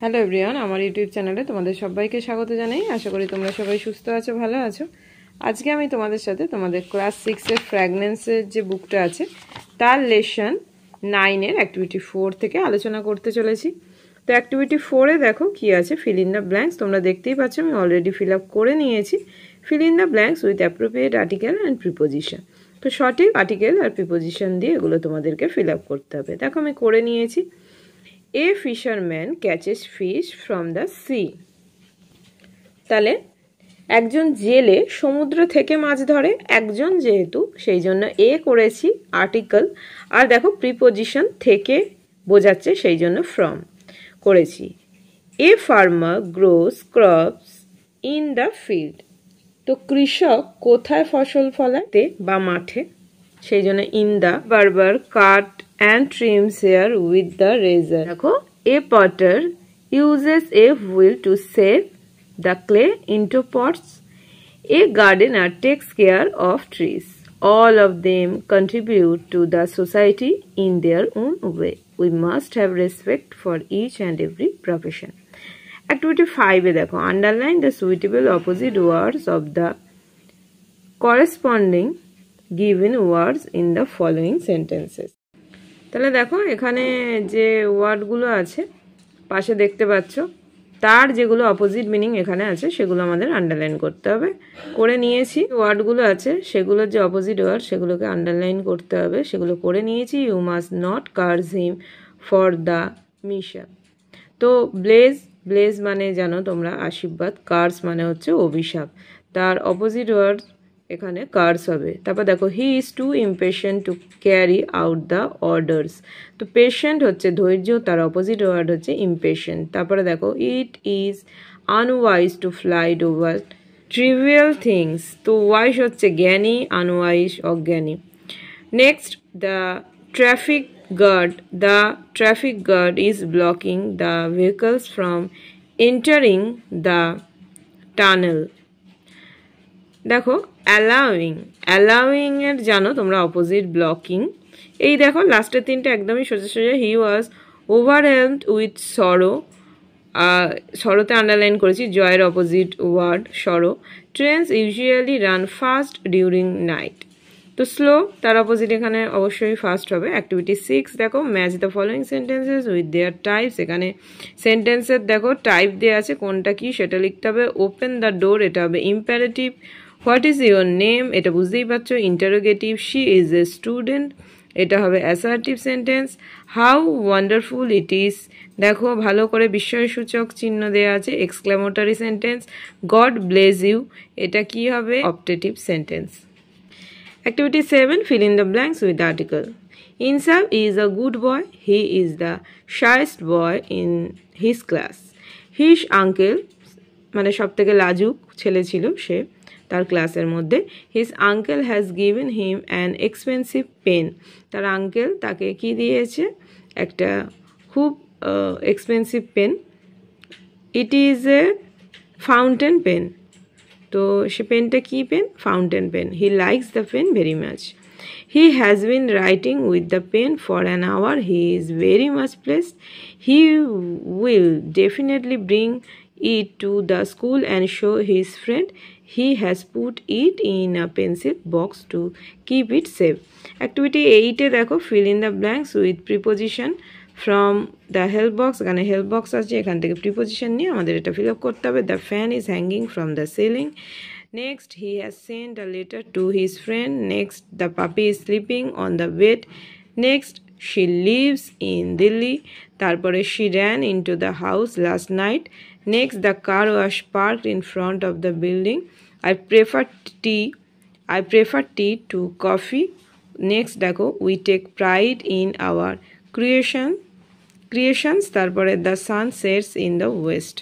Hello everyone, আমার YouTube চ্যানেলে তোমাদের সবাইকে স্বাগত জানাই। আশা করি তোমরা সবাই সুস্থ আছো, ভালো আছো। আজকে আমি তোমাদের সাথে তোমাদের ক্লাস 6-এর ফ্র্যাগনেন্সের যে বুকটা আছে তার লেসন 9-এর অ্যাক্টিভিটি 4 থেকে আলোচনা করতে চলেছি। তো অ্যাক্টিভিটি 4-এ দেখো কি আছে, ফিল ইন দ্য ব্ল্যাঙ্কস। তোমরা দেখতেই পাচ্ছ আমি অলরেডি ফিল আপ করে নিয়েছি। Fill in the blanks with appropriate article and preposition. তো সঠিক আর্টিকেল আর প্রিপোজিশন দিয়ে এগুলো তোমাদেরকে ফিল আপ করতে হবে। দেখো আমি করে নিয়েছি। A fisherman catches fish from the sea. তাহলে একজন জেলে সমুদ্র থেকে মাছ ধরে, একজন যেহেতু সেই জন্য এ করেছি আর্টিকেল, আর দেখো প্রিপোজিশন থেকে বোঝাচ্ছে সেই জন্য ফ্রম করেছি। A farmer gross crops in the field. তো কৃষক কোথায় ফসল ফলাতে বা মাঠে, সেই জন্য ইন দ্য। বারবার কাট and trims hair with the razor. দেখো a potter uses a wheel to shape the clay into pots. A gardener takes care of trees. All of them contribute to the society in their own way. We must have respect for each and every profession. Activity 5 দেখো, underline the suitable opposite words of the corresponding given words in the following sentences. তাহলে দেখো এখানে যে ওয়ার্ডগুলো আছে পাশে দেখতে পাচ্ছ, তার যেগুলো অপোজিট মিনিং এখানে আছে সেগুলো আমাদের আন্ডারলাইন করতে হবে। করে নিয়েছি। ওয়ার্ডগুলো আছে সেগুলোর যে অপোজিট ওয়ার্ড সেগুলোকে আন্ডারলাইন করতে হবে, সেগুলো করে নিয়েছি। You must not curse him for the mishap. তো ব্লেজ মানে জানো তোমরা আশীর্বাদ, কার্স মানে হচ্ছে অভিশাপ, তার অপোজিট ওয়ার্ড এখানে কার্স হবে। তারপর দেখো he is too impatient to carry out the orders. তো পেশেন্ট হচ্ছে ধৈর্য, তার অপোজিট ওয়ার্ড হচ্ছে ইমপেশেন্ট। তারপরে দেখো it is unwise to flight over trivial things. তো ওয়াইজ হচ্ছে জ্ঞানী, আনওয়াইজ অজ্ঞানী। Next the traffic guard is blocking the vehicles from entering the tunnel. দেখো অ্যালাউইং এর জানো তোমরা অপোজিট ব্লকিং। এই দেখো লাস্টের তিনটে একদমই সোজা সোজা। হি ওয়াজ ওভারহেলমড উইথ সরো, সরোতে আন্ডারলাইন করেছি, জয়ের অপোজিট ওয়ার্ড সরো। Trains usually run fast during night. তো স্লো তার অপোজিট এখানে অবশ্যই ফাস্ট হবে। অ্যাক্টিভিটি 6 দেখো, match the following sentences with their types. এখানে সেন্টেন্সের দেখো টাইপ দেওয়া আছে, কোনটা কি সেটা লিখতে হবে। ওপেন দ্য ডোর এটা হবে imperative. What is your name এটা বুঝতেই পারছো interrogative. She is a student এটা হবে assertive sentence. How wonderful it is দেখো ভালো করে বিস্ময়সূচক চিহ্ন দেওয়া আছে, exclamatory sentence. God bless you এটা কি হবে, optative sentence. Activity 7 fill in the blanks with the article. Insaf is a good boy. He is the shyest boy in his class. His uncle মানে সব থেকে লাজুক ছেলে ছিল সে তার ক্লাসের মধ্যে। His uncle has given him an expensive pen. তার আঙ্কেল তাকে কি দিয়েছে, একটা খুব expensive pen. It is a fountain pen. তো সে পেনটা কি pen, fountain pen. He likes the pen very much. He has been writing with the pen for an hour. He is very much pleased. He will definitely bring it to the school and show his friend. He has put it in a pencil box to keep it safe. Activity 8-এ দেখো fill in the blanks with preposition from the help box. এখানে help box আছে, এখান থেকে preposition নিয়ে আমাদের এটা feel up করতে হবে। The fan is hanging from the ceiling. Next he has sent a letter to his friend. Next the puppy is sleeping on the bed. Next she lives in Delhi. তারপরে she ran into the house last night. Next the car was parked in front of the building. I prefer tea to coffee. Next দেখো we take pride in our creations. তারপরে the sun sets in the west.